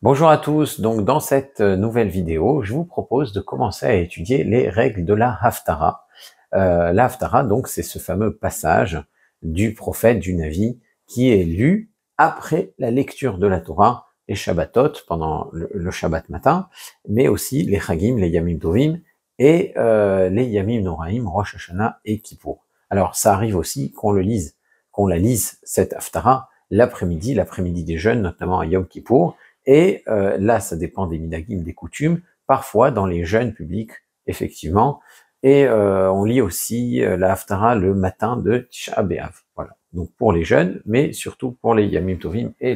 Bonjour à tous, donc dans cette nouvelle vidéo, je vous propose de commencer à étudier les règles de la Haftara. La Haftara, donc, c'est ce fameux passage du prophète, du Navi, qui est lu après la lecture de la Torah, les Shabbatot, pendant le Shabbat matin, mais aussi les Chagim, les Yamim Tovim, et les Yamim Noraim, Rosh Hashanah et Kippour. Alors, ça arrive aussi qu'on la lise, cette Haftara, l'après-midi des jeûnes, notamment à Yom Kippour, et là, ça dépend des minhagim, des coutumes, parfois dans les jeûnes publics, effectivement, et on lit aussi la Haftara le matin de Tisha B'Av. Voilà. Donc pour les jeunes, mais surtout pour les Yamim Tovim et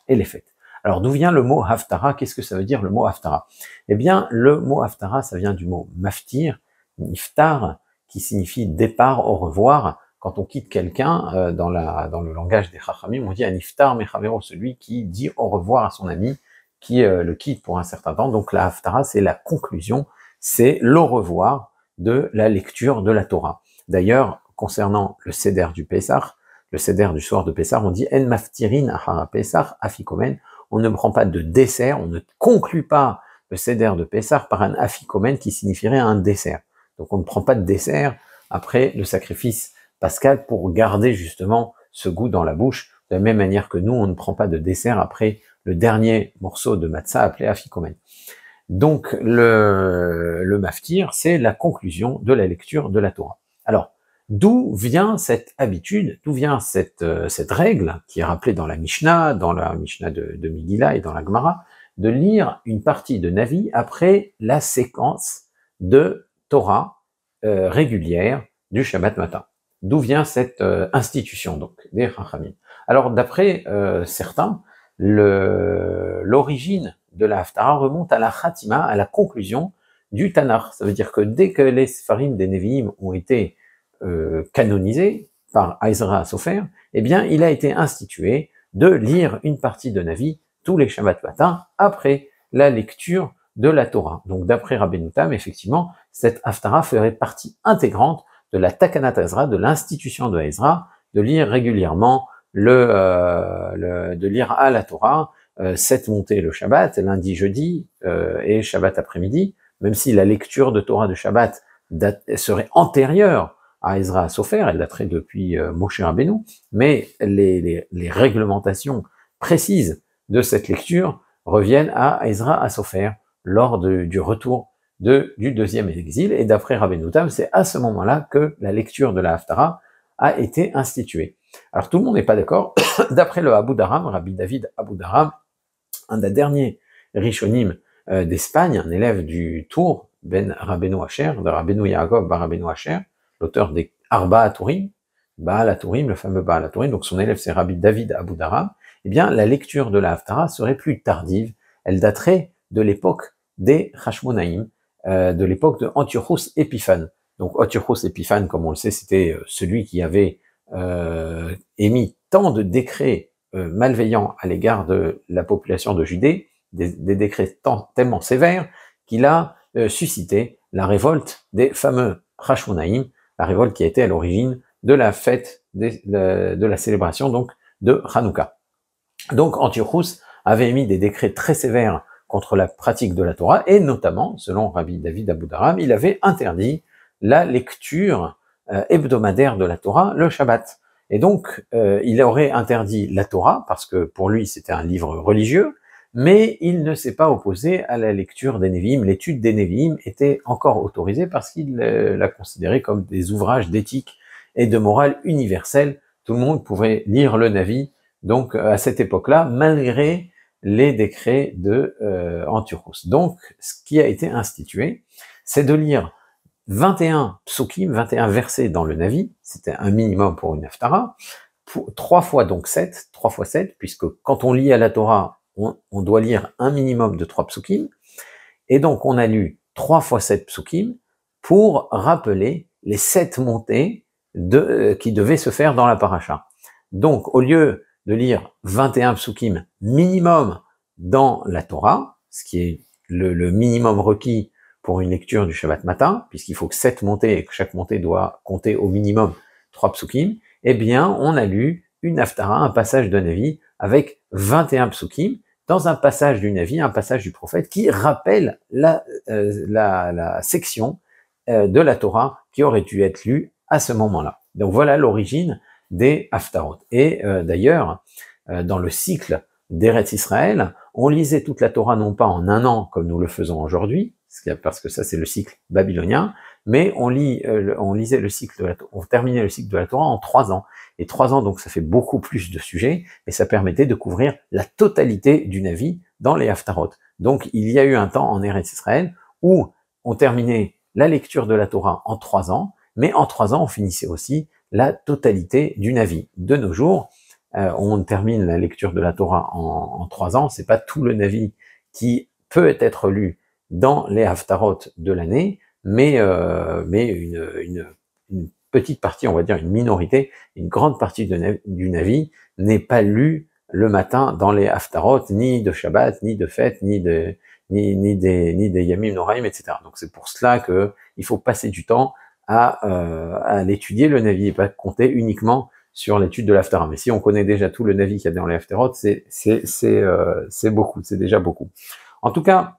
les fêtes. Alors d'où vient le mot Haftara? Qu'est-ce que ça veut dire le mot Haftara? Eh bien, le mot Haftara, ça vient du mot maftir, niftar, qui signifie départ, au revoir. Quand on quitte quelqu'un, dans le langage des Chachamim, on dit un niftar mechavero, celui qui dit au revoir à son ami, qui le quitte pour un certain temps. Donc la Haftara, c'est la conclusion, c'est l'au revoir de la lecture de la Torah. D'ailleurs, concernant le Seder du Pessah, le Seder du soir de Pessah, on dit En maftirin ahara Pessah afikomen. On ne prend pas de dessert, on ne conclut pas le Seder de Pessah par un afikomen qui signifierait un dessert. Donc on ne prend pas de dessert après le sacrifice pascal pour garder justement ce goût dans la bouche, de la même manière que nous, on ne prend pas de dessert après le dernier morceau de matzah appelé afikomen. Donc le maftir, c'est la conclusion de la lecture de la Torah. Alors, d'où vient cette habitude, d'où vient cette règle qui est rappelée dans la Mishnah de Megillah et dans la Gemara, de lire une partie de Navi après la séquence de Torah régulière du Shabbat matin. D'où vient cette institution donc des Chachamim? Alors d'après certains, l'origine de la Haftara remonte à la Khatima, à la conclusion du Tanakh. Ça veut dire que dès que les Sfarim des Nevi'im ont été canonisés par Ezra Sofer, eh bien, il a été institué de lire une partie de Navi tous les Shabbat matins après la lecture de la Torah. Donc, d'après Rabbeinu Tam, effectivement, cette Haftara ferait partie intégrante de la Takanat Ezra, de l'institution de Ezra, de lire régulièrement de lire à la Torah, 7 montées le Shabbat, lundi, jeudi et Shabbat après-midi, même si la lecture de Torah de Shabbat serait antérieure à Ezra Sofer, elle daterait depuis Moshe Rabbeinu, mais les réglementations précises de cette lecture reviennent à Ezra Sofer lors du retour du deuxième exil, et d'après Rabbeinu Tam, c'est à ce moment-là que la lecture de la Haftara a été instituée. Alors tout le monde n'est pas d'accord. D'après le Abu Dharam, Rabbi David Abu Dharam, un des derniers Rishonim d'Espagne, un élève du Tour, Ben Rabbeinu Asher, de Rabbeinu Yaakov Bar Rabbeinu Asher, l'auteur des Arba Aturim, Baal Aturim, le fameux Baal Aturim, donc son élève c'est Rabbi David Abu Dharam, eh bien la lecture de la Haftara serait plus tardive, elle daterait de l'époque des Hashmonaïm, de l'époque de Antiochos Épiphanes. Donc Antiochos Épiphanes, comme on le sait, c'était celui qui avait émis tant de décrets malveillants à l'égard de la population de Judée, des décrets tellement sévères, qu'il a suscité la révolte des fameux Hashmonaïm, la révolte qui a été à l'origine de la fête de la célébration donc de Hanouka. Donc Antiochos avait émis des décrets très sévères contre la pratique de la Torah, et notamment, selon Rabbi David Abu Dharam, il avait interdit la lecture hebdomadaire de la Torah le Shabbat. Et donc, il aurait interdit la Torah, parce que pour lui c'était un livre religieux, mais il ne s'est pas opposé à la lecture des Nevi'im. L'étude des Nevi'im était encore autorisée parce qu'il l'a considéré comme des ouvrages d'éthique et de morale universelle. Tout le monde pouvait lire le Navi, donc à cette époque-là, malgré les décrets de Antiochos. Donc, ce qui a été institué, c'est de lire 21 psukim, 21 versets dans le Navi, c'était un minimum pour une Haftara, 3 fois 7, puisque quand on lit à la Torah, on doit lire un minimum de 3 psukim, et donc on a lu 3 fois 7 psukim pour rappeler les 7 montées qui devaient se faire dans la paracha. Donc au lieu de lire 21 psukim minimum dans la Torah, ce qui est le minimum requis pour une lecture du Shabbat matin, puisqu'il faut que 7 montées et que chaque montée doit compter au minimum 3 psukim, eh bien, on a lu une Haftara, un passage de Navi, avec 21 psukim, dans un passage du Navi, un passage du prophète, qui rappelle la section de la Torah qui aurait dû être lue à ce moment-là. Donc voilà l'origine des Haftarot. Et d'ailleurs, dans le cycle d'Eretz Israël, on lisait toute la Torah non pas en un an comme nous le faisons aujourd'hui, parce que ça c'est le cycle babylonien, mais on lisait le cycle on terminait le cycle de la Torah en 3 ans. Et 3 ans, donc ça fait beaucoup plus de sujets, et ça permettait de couvrir la totalité du Navi dans les Haftarot. Donc il y a eu un temps en Eretz Israël où on terminait la lecture de la Torah en 3 ans, mais en 3 ans on finissait aussi la totalité du Navi. De nos jours, on termine la lecture de la Torah en 3 ans, c'est pas tout le Navi qui peut être lu dans les Haftarot de l'année, mais une petite partie, on va dire une minorité, une grande partie du Navi n'est pas lu le matin dans les Haftarot, ni de Shabbat, ni de fête, ni des Yamim Noraim, etc. Donc c'est pour cela que il faut passer du temps à l'étudier le Navi et pas compter uniquement sur l'étude de l'Haftara. Mais si on connaît déjà tout le Navi qu'il y a dans les Haftarot, c'est beaucoup, c'est déjà beaucoup. En tout cas,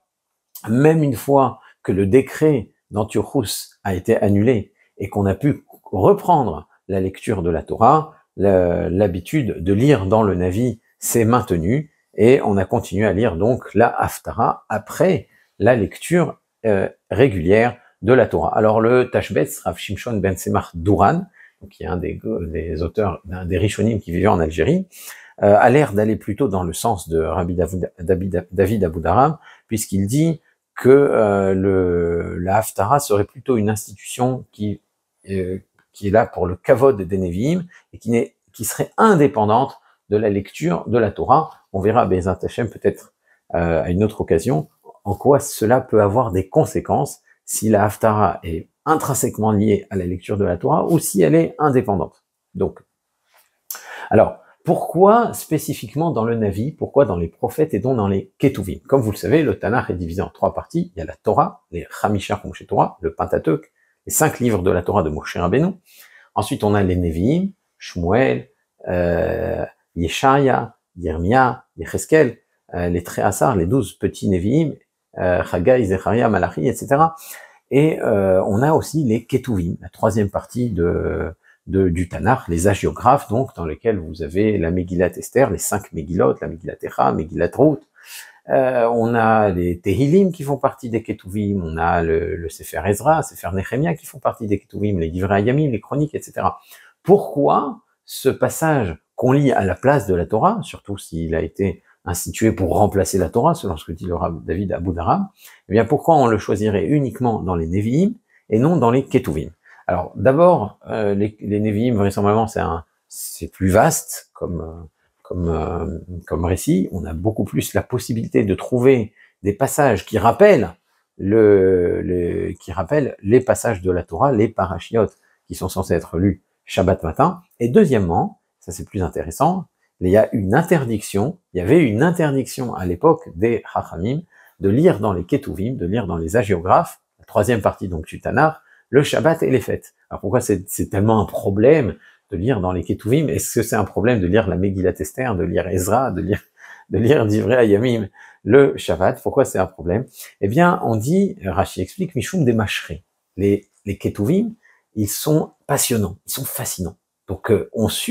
même une fois que le décret d'Antiochus a été annulé et qu'on a pu reprendre la lecture de la Torah, l'habitude de lire dans le Navi s'est maintenue et on a continué à lire donc la Haftara après la lecture régulière de la Torah. Alors le Tashbetz, Rav Shimshon ben Semach Douran, qui est un des auteurs, des Rishonim qui vivaient en Algérie, a l'air d'aller plutôt dans le sens de Rabbi David Aboudaram, puisqu'il dit que la Haftara serait plutôt une institution qui est là pour le kavod des Nevi'im et qui serait indépendante de la lecture de la Torah. On verra Be'ezrat Hashem peut-être à une autre occasion en quoi cela peut avoir des conséquences si la Haftara est intrinsèquement liée à la lecture de la Torah ou si elle est indépendante. Donc, alors, pourquoi spécifiquement dans le Navi, pourquoi dans les prophètes et donc dans les Ketuvim? Comme vous le savez, le Tanakh est divisé en 3 parties. Il y a la Torah, les Chamisha Moshe Torah, le Pentateuch, les 5 livres de la Torah de Moshe Rabbeinu. Ensuite, on a les Nevi'im, Shmuel, Yeshaya, Yirmia, Yecheskel, les Tréhassar, les 12 petits Nevi'im, Chagai, Zecharia, Malachi, etc. Et on a aussi les Ketuvim, la 3e partie du Tanakh, les hagiographes, donc, dans lesquels vous avez la Megillat Esther, les 5 Megillot, la Megillat Echa, Megillat Ruth. On a les Tehillim qui font partie des Ketuvim, on a le Sefer Ezra, Sefer Nehemia qui font partie des Ketuvim, les Divrei Hayamim, les Chroniques, etc. Pourquoi ce passage qu'on lit à la place de la Torah, surtout s'il a été institué pour remplacer la Torah, selon ce que dit le Rav David Aboudaram, eh bien pourquoi on le choisirait uniquement dans les Nevi'im et non dans les Ketuvim? Alors d'abord, les Nevi'im, vraisemblablement, c'est plus vaste comme récit. On a beaucoup plus la possibilité de trouver des passages qui rappellent les passages de la Torah, les parashiot qui sont censés être lus Shabbat matin. Et deuxièmement, ça c'est plus intéressant, il y avait une interdiction à l'époque des Chachamim de lire dans les Ketuvim, de lire dans les hagiographes, la 3e partie donc du Tanakh, le Shabbat et les fêtes. Alors pourquoi c'est tellement un problème de lire dans les Ketuvim? Est-ce que c'est un problème de lire la Megillat Esther, de lire Ezra, de lire Divrei Hayamim le Shabbat? Pourquoi c'est un problème? Eh bien, on dit, Rashi explique, Mishum des Mashri. Les Ketuvim, ils sont passionnants, ils sont fascinants. Donc on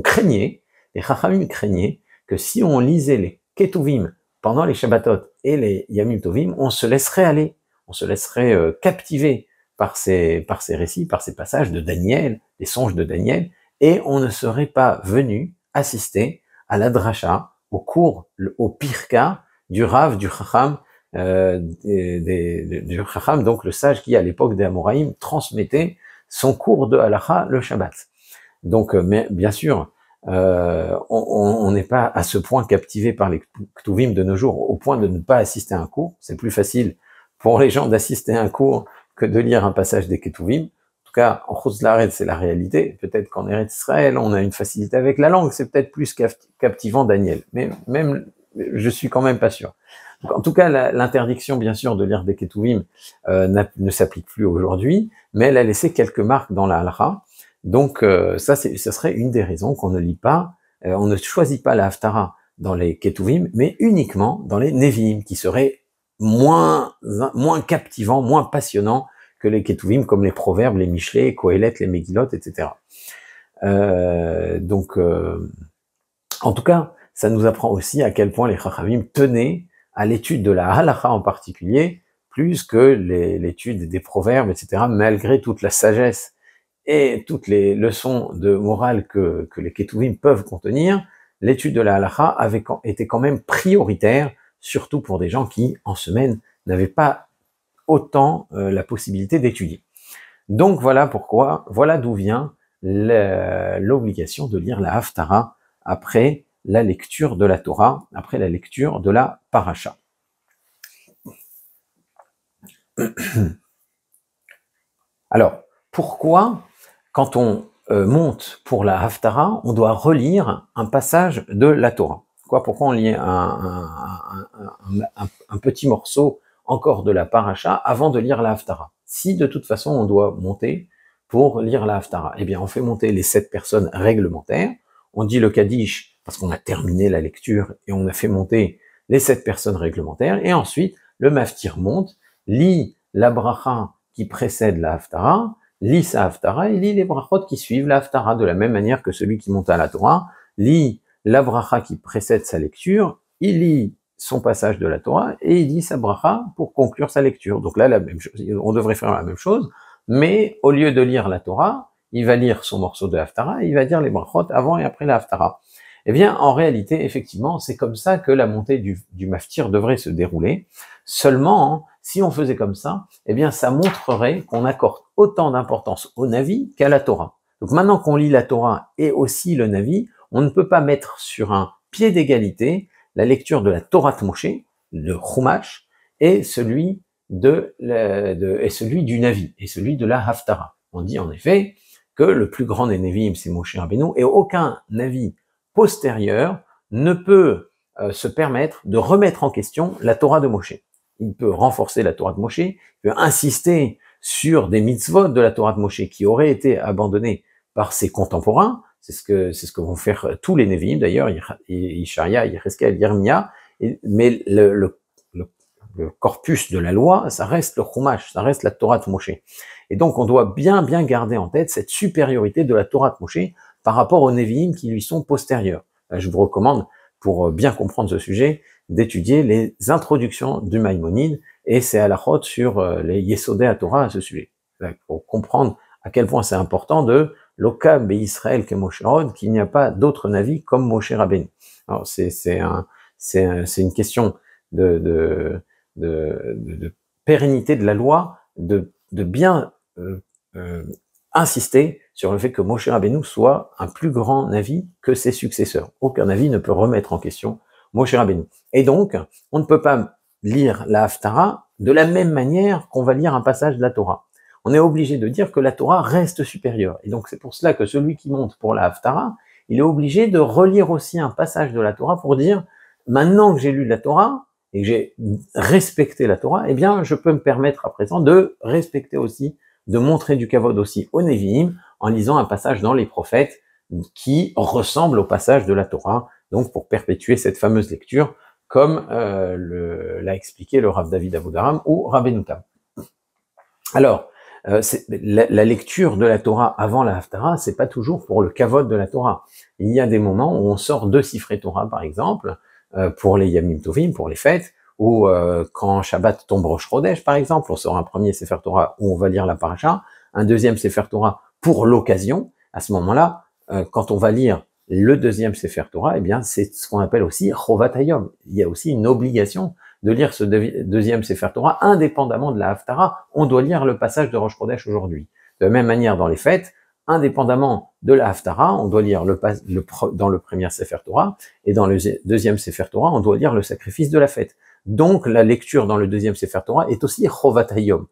craignait, les Chachamim craignaient que si on lisait les Ketuvim pendant les Shabbatot et les Yamim Tovim, on se laisserait aller, on se laisserait captiver par ces récits, par ces passages de Daniel, les songes de Daniel, et on ne serait pas venu assister à la dracha, au cours, au pirka du Rav, du Chacham, du Chacham, donc le sage qui à l'époque des Amoraïm transmettait son cours de halacha le Shabbat. Donc, mais bien sûr, on n'est pas à ce point captivé par les Ketuvim de nos jours, au point de ne pas assister à un cours. C'est plus facile pour les gens d'assister à un cours que de lire un passage des Ketuvim. En tout cas, en Chutz La'aretz, c'est la réalité. Peut-être qu'en Eretz Israël, on a une facilité avec la langue, c'est peut-être plus captivant Daniel. Mais même, je suis quand même pas sûr. Donc, en tout cas, l'interdiction, bien sûr, de lire des Ketuvim ne s'applique plus aujourd'hui, mais elle a laissé quelques marques dans la halakha. Donc, ça serait une des raisons qu'on ne lit pas, on ne choisit pas la Haftara dans les Ketuvim, mais uniquement dans les Nevi'im, qui seraient moins captivants, moins passionnants que les Ketuvim, comme les Proverbes, les Michelet, les Kohelet, les Megillot, etc. En tout cas, ça nous apprend aussi à quel point les Chachamim tenaient à l'étude de la Halacha en particulier, plus que l'étude des Proverbes, etc., malgré toute la sagesse et toutes les leçons de morale que les Ketuvim peuvent contenir. L'étude de la Halacha était quand même prioritaire, surtout pour des gens qui, en semaine, n'avaient pas autant la possibilité d'étudier. Donc voilà pourquoi, voilà d'où vient l'obligation de lire la Haftara après la lecture de la Torah, après la lecture de la Paracha. Alors, pourquoi, quand on monte pour la Haftara, on doit relire un passage de la Torah? Pourquoi on lit un petit morceau encore de la Paracha avant de lire la Haftara? Si de toute façon on doit monter pour lire la Haftara, eh bien on fait monter les 7 personnes réglementaires, on dit le Kaddish parce qu'on a terminé la lecture et on a fait monter les 7 personnes réglementaires, et ensuite le Maftir monte, lit la bracha qui précède la Haftara, lit sa Haftara et lit les brachot qui suivent la Haftara, de la même manière que celui qui monte à la Torah lit la bracha qui précède sa lecture, il lit son passage de la Torah et il dit sa bracha pour conclure sa lecture. Donc là, la même chose, on devrait faire la même chose, mais au lieu de lire la Torah, il va lire son morceau de Haftara et il va dire les brachot avant et après la Haftara. Eh bien, en réalité, effectivement, c'est comme ça que la montée du maftir devrait se dérouler. Seulement, si on faisait comme ça, eh bien, ça montrerait qu'on accorde autant d'importance au Navi qu'à la Torah. Donc maintenant qu'on lit la Torah et aussi le Navi, on ne peut pas mettre sur un pied d'égalité la lecture de la Torah de Moshe, le Chumash, et celui du Navi, et celui de la Haftara. On dit en effet que le plus grand des Nevi'im, c'est Moshe Rabbeinu, et aucun Navi postérieur ne peut se permettre de remettre en question la Torah de Moshe. Il peut renforcer la Torah de Moshe, il peut insister sur des mitzvot de la Torah de Moshe qui auraient été abandonnés par ses contemporains. C'est ce que vont faire tous les Nevi'im d'ailleurs, Ishaïa, Yecheskel, Yermia, mais le corpus de la loi, ça reste le Chumash, ça reste la Torah de Moshe. Et donc on doit bien garder en tête cette supériorité de la Torah de Moshe par rapport aux Nevi'im qui lui sont postérieurs. Je vous recommande, pour bien comprendre ce sujet, d'étudier les introductions du Maïmonide et ses halachot sur les Yesodei à Torah à ce sujet. Pour comprendre à quel point c'est important de Loka be Israël que Moshe Rod, qu'il n'y a pas d'autres navis comme Moshe Rabbeinu. Alors c'est une question de pérennité de la loi, de bien insister sur le fait que Moshe Rabbeinu soit un plus grand navi que ses successeurs. Aucun navi ne peut remettre en question Moshe Rabbeinu. Et donc, on ne peut pas lire la Haftara de la même manière qu'on va lire un passage de la Torah. On est obligé de dire que la Torah reste supérieure. Et donc c'est pour cela que celui qui monte pour la Haftara, il est obligé de relire aussi un passage de la Torah pour dire, maintenant que j'ai lu la Torah et que j'ai respecté la Torah, eh bien je peux me permettre à présent de respecter aussi, de montrer du kavod aussi au Nevi'im en lisant un passage dans les prophètes qui ressemble au passage de la Torah, donc pour perpétuer cette fameuse lecture, comme l'a expliqué le Rav David Abudaram ou Rabbeinu Tam. Alors, la lecture de la Torah avant la Haftara, c'est pas toujours pour le kavod de la Torah. Il y a des moments où on sort 2 sifrei Torah, par exemple, pour les Yamim Tovim, pour les fêtes, ou quand Shabbat tombe Rosh Chodesh, par exemple, on sort un premier Sefer Torah où on va lire la Paracha, un deuxième Sefer Torah pour l'occasion. À ce moment-là, quand on va lire le deuxième Sefer Torah, eh bien, c'est ce qu'on appelle aussi Chovat Hayom. Il y a aussi une obligation de lire ce deuxième Sefer Torah, indépendamment de la Haftara. On doit lire le passage de Rosh Chodesh aujourd'hui. De la même manière, dans les fêtes, indépendamment de la Haftara, on doit lire dans le premier Sefer Torah, et dans le deuxième Sefer Torah, on doit lire le sacrifice de la fête. Donc, la lecture dans le deuxième Sefer Torah est aussi Chovat Hayom.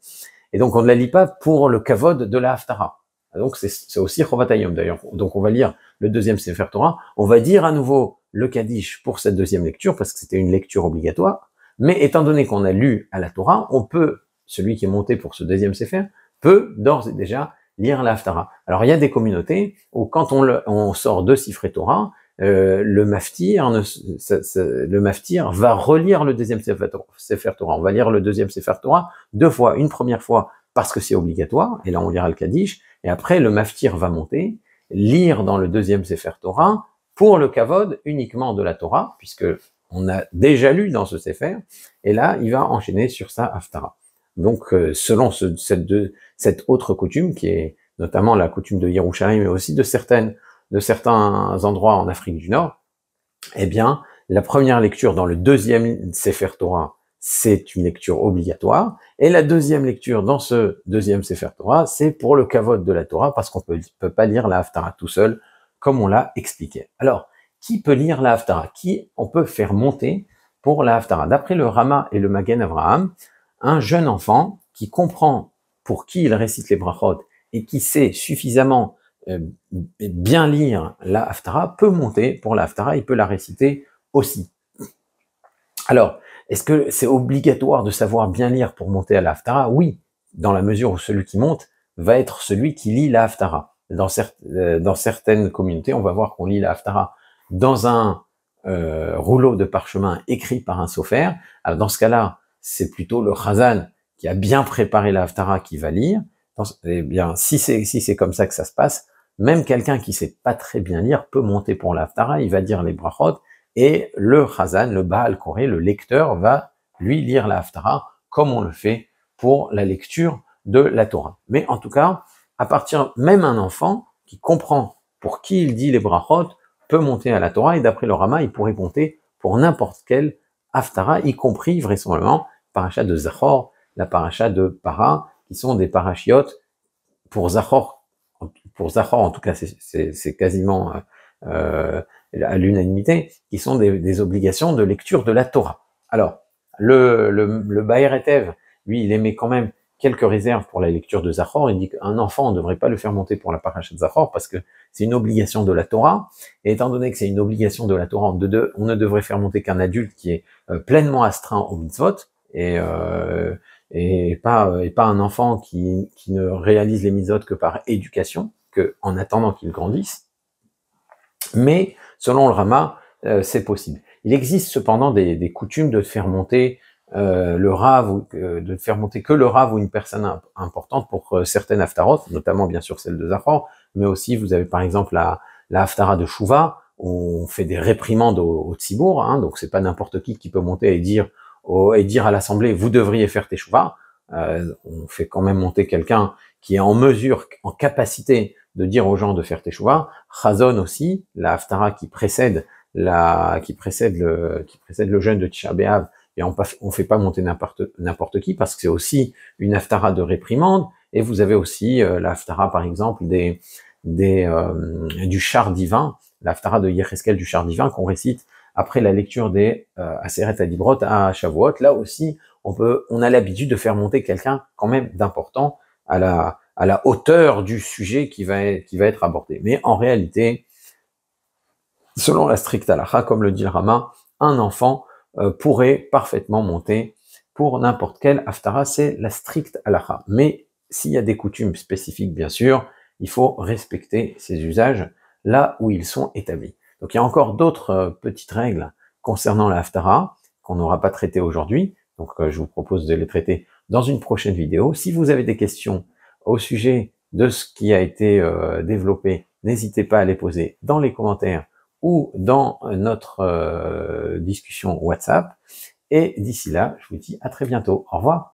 Et donc, on ne la lit pas pour le kavod de la Haftara. Donc, c'est aussi Chovat Hayom, d'ailleurs. Donc, on va lire le deuxième Sefer Torah, on va dire à nouveau le Kaddish pour cette deuxième lecture, parce que c'était une lecture obligatoire. Mais étant donné qu'on a lu à la Torah, on peut, celui qui est monté pour ce deuxième Sefer, peut d'ores et déjà lire la Haftara. Alors il y a des communautés où quand on sort 2 sifrei Torah, le maftir, le maftir va relire le deuxième Sefer Torah. On va lire le deuxième Sefer Torah 2 fois. Une première fois parce que c'est obligatoire, et là on lira le Kaddish, et après le maftir va monter, lire dans le deuxième Sefer Torah pour le kavod uniquement de la Torah, puisque on a déjà lu dans ce Sefer, et là il va enchaîner sur sa Haftara. Donc selon cette autre coutume, qui est notamment la coutume de Yerushalayim, mais aussi de certains endroits en Afrique du Nord, eh bien, la première lecture dans le deuxième Sefer Torah, c'est une lecture obligatoire, et la deuxième lecture dans ce deuxième Sefer Torah, c'est pour le kavod de la Torah, parce qu'on peut pas lire la Haftara tout seul, comme on l'a expliqué. Alors, qui peut lire la Haftara? Qui on peut faire monter pour la Haftara? D'après le Rama et le Magen Avraham, un jeune enfant qui comprend pour qui il récite les brachot et qui sait suffisamment bien lire la Haftara peut monter pour la Haftara, il peut la réciter aussi. Alors, est-ce que c'est obligatoire de savoir bien lire pour monter à la Haftara? Oui, dans la mesure où celui qui monte va être celui qui lit la Haftara. Dans certaines communautés, on va voir qu'on lit la Haftara dans un rouleau de parchemin écrit par un sofer. Alors dans ce cas-là, c'est plutôt le Chazan qui a bien préparé la Haftara qui va lire. Eh bien, si c'est comme ça que ça se passe, même quelqu'un qui sait pas très bien lire peut monter pour la Haftara, il va dire les brachot, et le Chazan, le Baal Koré, le lecteur, va lui lire la Haftara, comme on le fait pour la lecture de la Torah. Mais en tout cas, à partir, même un enfant qui comprend pour qui il dit les brachot, peut monter à la Torah, et d'après le Rama, il pourrait monter pour n'importe quel Haftara, y compris vraisemblablement paracha de Zachor, la paracha de Para, qui sont des parachiotes pour Zachor en tout cas c'est quasiment à l'unanimité, qui sont des obligations de lecture de la Torah. Alors, le Baer Etev, lui, il émet quand même quelques réserves pour la lecture de Zachor. Il dit qu'un enfant, on ne devrait pas le faire monter pour la paracha de Zachor parce que c'est une obligation de la Torah. Et étant donné que c'est une obligation de la Torah, on ne devrait faire monter qu'un adulte qui est pleinement astreint au mitzvot et pas un enfant qui ne réalise les mitzvot que par éducation, que en attendant qu'il grandisse. Mais selon le Rama, c'est possible. Il existe cependant des coutumes de faire monter le Rav, de faire monter que le Rav ou une personne importante pour certaines haftarot, notamment bien sûr celle de Zachor, mais aussi vous avez par exemple la haftara de Shuvah, où on fait des réprimandes au Tzibour, hein, donc c'est pas n'importe qui peut monter et dire à l'assemblée vous devriez faire tes Shuvah. On fait quand même monter quelqu'un qui est en mesure, en capacité de dire aux gens de faire Teshuvah. Chazon aussi, la haftara qui précède le jeûne de Tisha B'Av, et on fait pas monter n'importe qui parce que c'est aussi une haftara de réprimande. Et vous avez aussi la haftara par exemple du char divin, la haftara de Yecheskel du char divin qu'on récite après la lecture des Aseret Adibrot à Shavuot. Là aussi, on a l'habitude de faire monter quelqu'un quand même d'important à la hauteur du sujet qui va être abordé. Mais en réalité, selon la stricte halakha, comme le dit le Rama, un enfant pourrait parfaitement monter pour n'importe quelle haftara, c'est la stricte halakha. Mais s'il y a des coutumes spécifiques, bien sûr, il faut respecter ces usages là où ils sont établis. Donc il y a encore d'autres petites règles concernant la haftara qu'on n'aura pas traitées aujourd'hui. Donc je vous propose de les traiter dans une prochaine vidéo. Si vous avez des questions au sujet de ce qui a été développé, n'hésitez pas à les poser dans les commentaires ou dans notre discussion WhatsApp. Et d'ici là, je vous dis à très bientôt. Au revoir.